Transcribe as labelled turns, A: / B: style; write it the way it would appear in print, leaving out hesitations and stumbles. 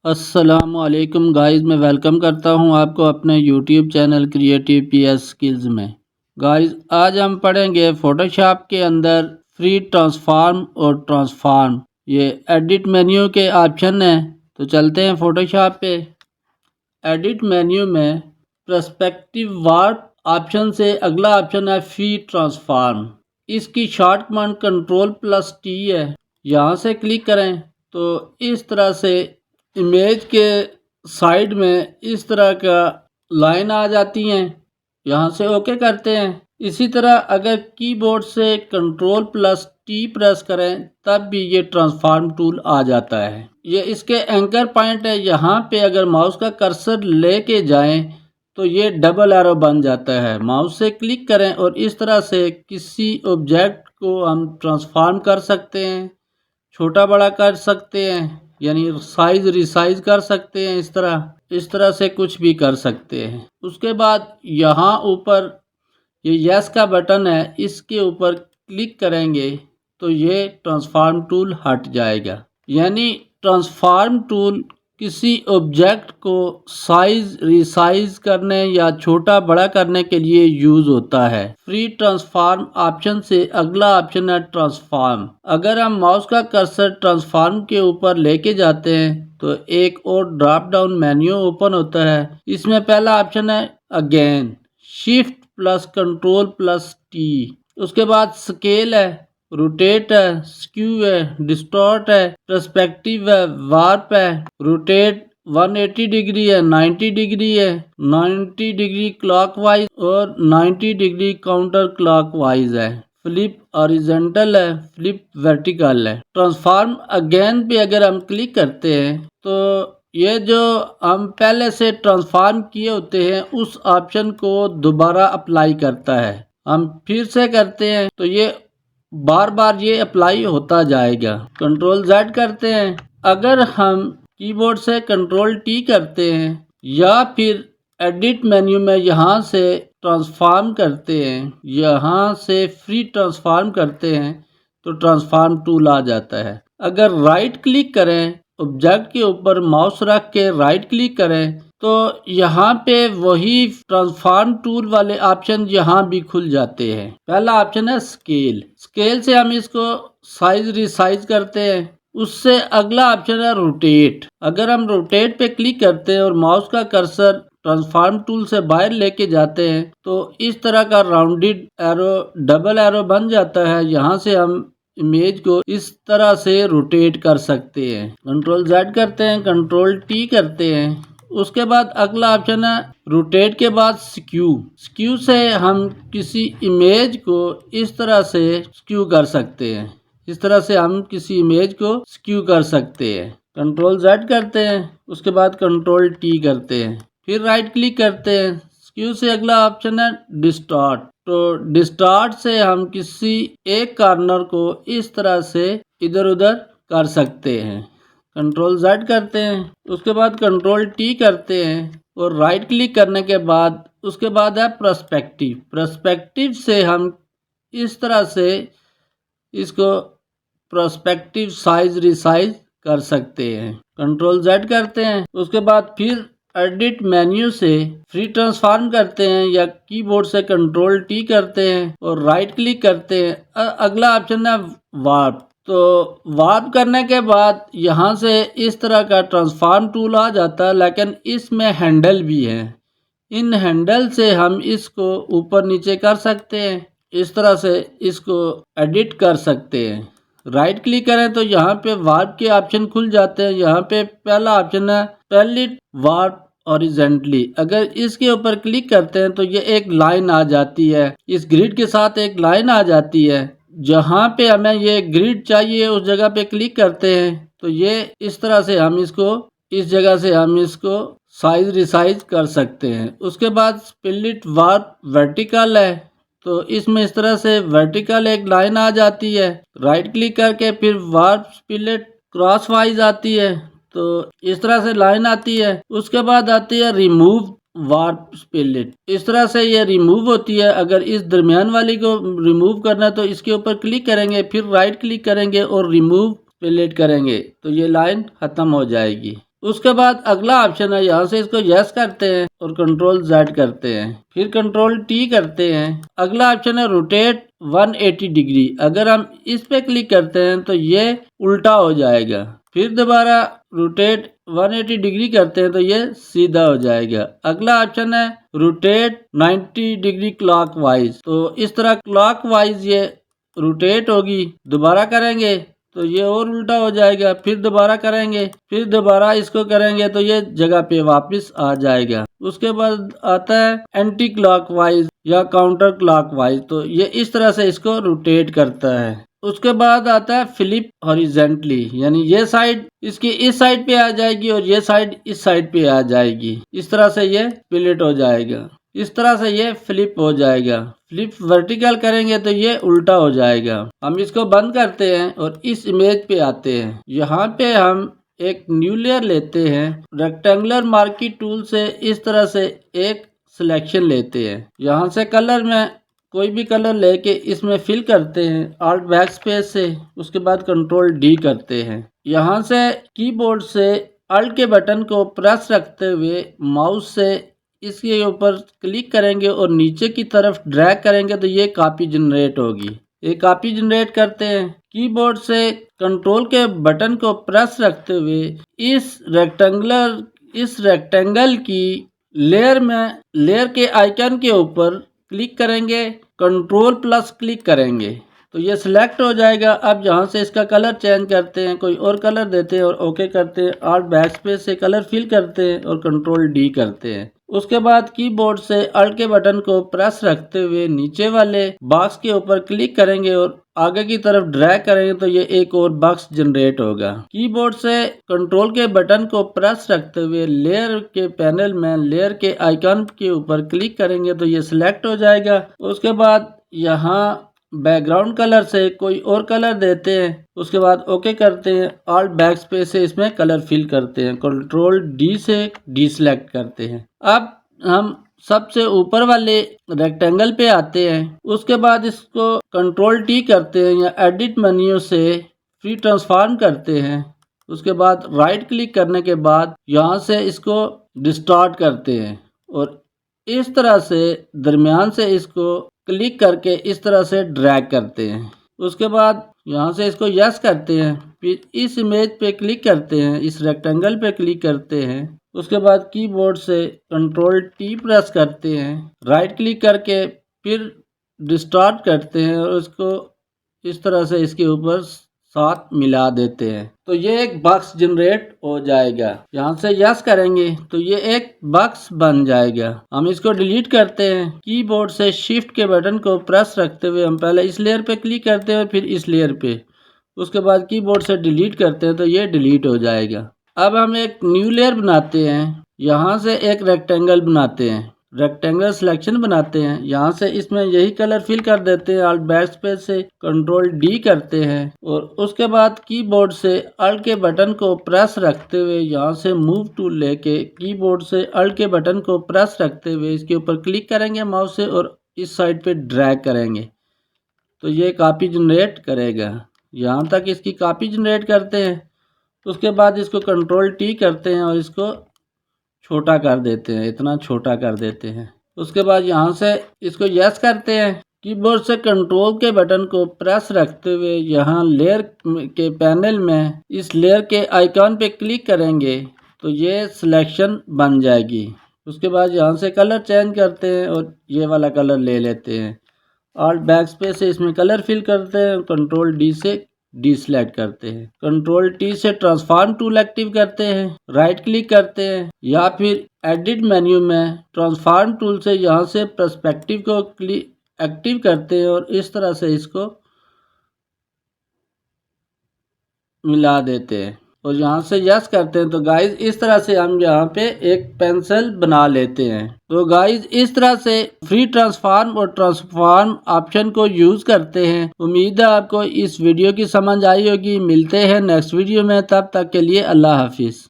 A: अस्सलामुअलैकुम गाइस, मैं वेलकम करता हूं आपको अपने YouTube channel creative PS skills में। गाइस, आज हम पढ़ेंगे फोटोशॉप के अंदर फ्री ट्रांसफॉर्म और ट्रांसफॉर्म। ये एडिट मेन्यू के ऑप्शन हैं। तो चलते हैं फोटोशॉप पे। एडिट मेन्यू में पर्सपेक्टिव वार्प ऑप्शन से अगला ऑप्शन है फ्री ट्रांसफॉर्म। इसकी शॉर्ट कमांड Ctrl+T है। यहाँ से क्लिक करें तो इस तरह से इमेज के साइड में इस तरह का लाइन आ जाती हैं। यहाँ से ओके करते हैं। इसी तरह अगर कीबोर्ड से Ctrl+T प्रेस करें तब भी ये ट्रांसफॉर्म टूल आ जाता है। ये इसके एंकर पॉइंट है। यहाँ पे अगर माउस का कर्सर लेके जाएं तो ये डबल एरो बन जाता है। माउस से क्लिक करें और इस तरह से किसी ऑब्जेक्ट को हम ट्रांसफॉर्म कर सकते हैं, छोटा बड़ा कर सकते हैं, यानी साइज रिसाइज कर सकते हैं। इस तरह से कुछ भी कर सकते हैं। उसके बाद यहाँ ऊपर ये यस का बटन है, इसके ऊपर क्लिक करेंगे तो ये ट्रांसफॉर्म टूल हट जाएगा। यानी ट्रांसफॉर्म टूल किसी ऑब्जेक्ट को साइज रिसाइज करने या छोटा बड़ा करने के लिए यूज होता है। फ्री ट्रांसफॉर्म ऑप्शन से अगला ऑप्शन है ट्रांसफॉर्म। अगर हम माउस का कर्सर ट्रांसफॉर्म के ऊपर लेके जाते हैं तो एक और ड्रॉप डाउन मेन्यू ओपन होता है। इसमें पहला ऑप्शन है अगेन, Shift+Ctrl+T। उसके बाद स्केल है, रोटेट है, स्क्यू है, डिस्टॉर्ट है, पर्सपेक्टिव है, वार्प है। रोटेट 180 डिग्री है, 90 डिग्री है, 90 डिग्री क्लॉकवाइज और 90 डिग्री काउंटर क्लॉकवाइज है। फ्लिप हॉरिजॉन्टल है, फ्लिप वर्टिकल है। ट्रांसफॉर्म अगेन पे अगर हम क्लिक करते हैं तो ये जो हम पहले से ट्रांसफॉर्म किए होते हैं उस ऑप्शन को दोबारा अप्लाई करता है। हम फिर से करते हैं तो ये बार बार ये अप्लाई होता जाएगा। Ctrl+Z करते हैं। अगर हम कीबोर्ड से Ctrl+T करते हैं या फिर एडिट मेन्यू में यहाँ से ट्रांसफॉर्म करते हैं, यहाँ से फ्री ट्रांसफॉर्म करते हैं तो ट्रांसफॉर्म टूल आ जाता है। अगर राइट क्लिक करें, ऑब्जेक्ट के ऊपर माउस रख के राइट क्लिक करें तो यहाँ पे वही ट्रांसफॉर्म टूल वाले ऑप्शन यहाँ भी खुल जाते हैं। पहला ऑप्शन है स्केल। स्केल से हम इसको साइज रिसाइज करते हैं। उससे अगला ऑप्शन है रोटेट। अगर हम रोटेट पे क्लिक करते हैं और माउस का कर्सर ट्रांसफॉर्म टूल से बाहर लेके जाते हैं तो इस तरह का राउंडेड एरो, डबल एरो बन जाता है। यहाँ से हम इमेज को इस तरह से रोटेट कर सकते हैं। Ctrl+Z करते हैं, Ctrl+T करते हैं। उसके बाद अगला ऑप्शन है रोटेट के बाद स्क्यू। स्क्यू से हम किसी इमेज को इस तरह से स्क्यू कर सकते हैं। इस तरह से हम किसी इमेज को स्क्यू कर सकते हैं। Ctrl+Z करते हैं, उसके बाद Ctrl+T करते हैं, फिर राइट क्लिक करते हैं। स्क्यू से अगला ऑप्शन है डिस्टॉर्ट। तो डिस्टॉर्ट से हम किसी एक कॉर्नर को इस तरह से इधर उधर कर सकते हैं। Ctrl+Z करते हैं, उसके बाद Ctrl+T करते हैं और राइट क्लिक करने के बाद उसके बाद है पर्सपेक्टिव। पर्सपेक्टिव से हम इस तरह से इसको पर्सपेक्टिव साइज रिसाइज कर सकते हैं। Ctrl+Z करते हैं, उसके बाद फिर एडिट मेन्यू से फ्री ट्रांसफॉर्म करते हैं या कीबोर्ड से Ctrl+T करते हैं और राइट क्लिक करते हैं। अगला ऑप्शन है वार्प। तो वार्प करने के बाद यहाँ से इस तरह का ट्रांसफॉर्म टूल आ जाता है, लेकिन इसमें हैंडल भी है। इन हैंडल से हम इसको ऊपर नीचे कर सकते हैं। इस तरह से इसको एडिट कर सकते हैं। राइट क्लिक करें तो यहाँ पे वार्प के ऑप्शन खुल जाते हैं। यहाँ पे पहला ऑप्शन है पैलेट वार्प हॉरिजॉन्टली। अगर इसके ऊपर क्लिक करते हैं तो ये एक लाइन आ जाती है। इस ग्रिड के साथ एक लाइन आ जाती है। जहाँ पे हमें ये ग्रिड चाहिए उस जगह पे क्लिक करते हैं तो ये इस तरह से हम इसको इस जगह से हम इसको साइज रिसाइज कर सकते हैं। उसके बाद स्प्लिट वार्प वर्टिकल है, तो इसमें इस तरह से वर्टिकल एक लाइन आ जाती है। राइट क्लिक करके फिर वार्प स्प्लिट क्रॉसवाइज आती है, तो इस तरह से लाइन आती है। उसके बाद आती है रिमूव वार्प स्प्लिट। इस तरह से ये रिमूव होती है। अगर इस दरमियान वाली को रिमूव करना है तो इसके ऊपर क्लिक करेंगे, फिर राइट क्लिक करेंगे और रिमूव स्प्लिट करेंगे तो ये लाइन खत्म हो जाएगी। उसके बाद अगला ऑप्शन है, यहाँ से इसको यस करते हैं और कंट्रोल Z करते हैं, फिर कंट्रोल T करते हैं। अगला ऑप्शन है रोटेट 180 डिग्री। अगर हम इस पे क्लिक करते हैं तो ये उल्टा हो जाएगा। फिर दोबारा रोटेट 180 डिग्री करते हैं तो ये सीधा हो जाएगा। अगला ऑप्शन है रोटेट 90 डिग्री क्लॉकवाइज। तो इस तरह क्लॉकवाइज ये रोटेट होगी। दोबारा करेंगे तो ये और उल्टा हो जाएगा। फिर दोबारा करेंगे, फिर दोबारा इसको करेंगे तो ये जगह पे वापस आ जाएगा। उसके बाद आता है एंटी क्लॉकवाइज या काउंटर क्लॉकवाइज। तो ये इस तरह से इसको रोटेट करता है। उसके बाद आता है फ्लिप हॉरिजेंटली, यानी ये साइड इसकी इस साइड पे आ जाएगी और ये साइड इस साइड पे आ जाएगी। इस तरह से ये स्प्लिट हो जाएगा। इस तरह से ये फ्लिप हो जाएगा। फ्लिप वर्टिकल करेंगे तो ये उल्टा हो जाएगा। हम इसको बंद करते हैं और इस इमेज पे आते हैं। यहाँ पे हम एक न्यू लेयर लेते हैं। रेक्टेंगुलर मार्की टूल से इस तरह से एक सिलेक्शन लेते हैं। यहाँ से कलर में कोई भी कलर लेके इसमें फिल करते हैं ऑल्ट बैक स्पेस से। उसके बाद कंट्रोल D करते हैं। यहाँ से कीबोर्ड से ऑल्ट के बटन को प्रेस रखते हुए माउस से इसके ऊपर क्लिक करेंगे और नीचे की तरफ ड्रैग करेंगे तो ये कॉपी जनरेट होगी। ये कॉपी जनरेट करते हैं। कीबोर्ड से कंट्रोल के बटन को प्रेस रखते हुए इस रेक्टेंगल की लेयर के आइकन के ऊपर क्लिक करेंगे, कंट्रोल प्लस क्लिक करेंगे तो ये सिलेक्ट हो जाएगा। अब यहाँ से इसका कलर चेंज करते हैं, कोई और कलर देते हैं और ओके करते हैं। ऑल्ट बैक स्पेस से कलर फिल करते हैं और कंट्रोल D करते हैं। उसके बाद कीबोर्ड से ऑल्ट के बटन को प्रेस रखते हुए नीचे वाले बॉक्स के ऊपर क्लिक करेंगे और आगे की तरफ ड्रैग करेंगे तो ये एक और बॉक्स जनरेट होगा। कीबोर्ड से कंट्रोल के बटन को प्रेस रखते हुए लेयर के पैनल में लेयर के आइकन के ऊपर क्लिक करेंगे तो ये सिलेक्ट हो जाएगा। उसके बाद यहाँ बैकग्राउंड कलर से कोई और कलर देते हैं। उसके बाद ओके करते हैं। ऑल्ट बैक स्पेस से इसमें कलर फिल करते हैं। कंट्रोल D से डीसेलेक्ट करते हैं। अब हम सबसे ऊपर वाले रेक्टेंगल पे आते हैं। उसके बाद इसको कंट्रोल T करते हैं या एडिट मेन्यू से फ्री ट्रांसफॉर्म करते हैं। उसके बाद राइट क्लिक करने के बाद यहाँ से इसको डिस्टॉर्ट करते हैं और इस तरह से दरमियान से इसको क्लिक करके इस तरह से ड्रैग करते हैं। उसके बाद यहाँ से इसको यस करते हैं। फिर इस इमेज पे क्लिक करते हैं, इस रेक्टेंगल पे क्लिक करते हैं। उसके बाद कीबोर्ड से कंट्रोल T प्रेस करते हैं, राइट क्लिक करके फिर डिस्टॉर्ट करते हैं और उसको इस तरह से इसके ऊपर साथ मिला देते हैं तो ये एक बॉक्स जनरेट हो जाएगा। यहाँ से यस करेंगे तो ये एक बॉक्स बन जाएगा। हम इसको डिलीट करते हैं। कीबोर्ड से शिफ्ट के बटन को प्रेस रखते हुए हम पहले इस लेयर पे क्लिक करते हैं फिर इस लेयर पे। उसके बाद कीबोर्ड से डिलीट करते हैं तो ये डिलीट हो जाएगा। अब हम एक न्यू लेयर बनाते हैं। यहाँ से एक रेक्टेंगल बनाते हैं, रेक्टेंगल सिलेक्शन बनाते हैं। यहाँ से इसमें यही कलर फिल कर देते हैं। ऑल्ट बैक स्पेस से कंट्रोल D करते हैं और उसके बाद कीबोर्ड से ऑल्ट के बटन को प्रेस रखते हुए यहाँ से मूव टूल लेके कीबोर्ड से ऑल्ट के बटन को प्रेस रखते हुए इसके ऊपर क्लिक करेंगे माउस से और इस साइड पे ड्रैग करेंगे तो ये कॉपी जनरेट करेगा। यहाँ तक इसकी कॉपी जनरेट करते हैं। उसके बाद इसको कंट्रोल T करते हैं और इसको छोटा कर देते हैं, इतना छोटा कर देते हैं। उसके बाद यहाँ से इसको यस करते हैं। कीबोर्ड से कंट्रोल के बटन को प्रेस रखते हुए यहाँ लेयर के पैनल में इस लेयर के आइकॉन पे क्लिक करेंगे तो ये सिलेक्शन बन जाएगी। उसके बाद यहाँ से कलर चेंज करते हैं और ये वाला कलर ले लेते हैं। ऑल्ट बैक स्पेस से इसमें कलर फिल करते हैं, कंट्रोल D से डीसेलेक्ट करते हैं। कंट्रोल T से ट्रांसफॉर्म टूल एक्टिव करते हैं, राइट क्लिक करते हैं या फिर एडिट मेन्यू में ट्रांसफॉर्म टूल से यहाँ से पर्सपेक्टिव को एक्टिव करते हैं और इस तरह से इसको मिला देते हैं और यहाँ से यस करते हैं। तो गाइज इस तरह से हम यहाँ पे एक पेंसिल बना लेते हैं। तो गाइज इस तरह से फ्री ट्रांसफॉर्म और ट्रांसफॉर्म ऑप्शन को यूज करते हैं। उम्मीद है आपको इस वीडियो की समझ आई होगी। मिलते हैं नेक्स्ट वीडियो में, तब तक के लिए अल्लाह हाफिज।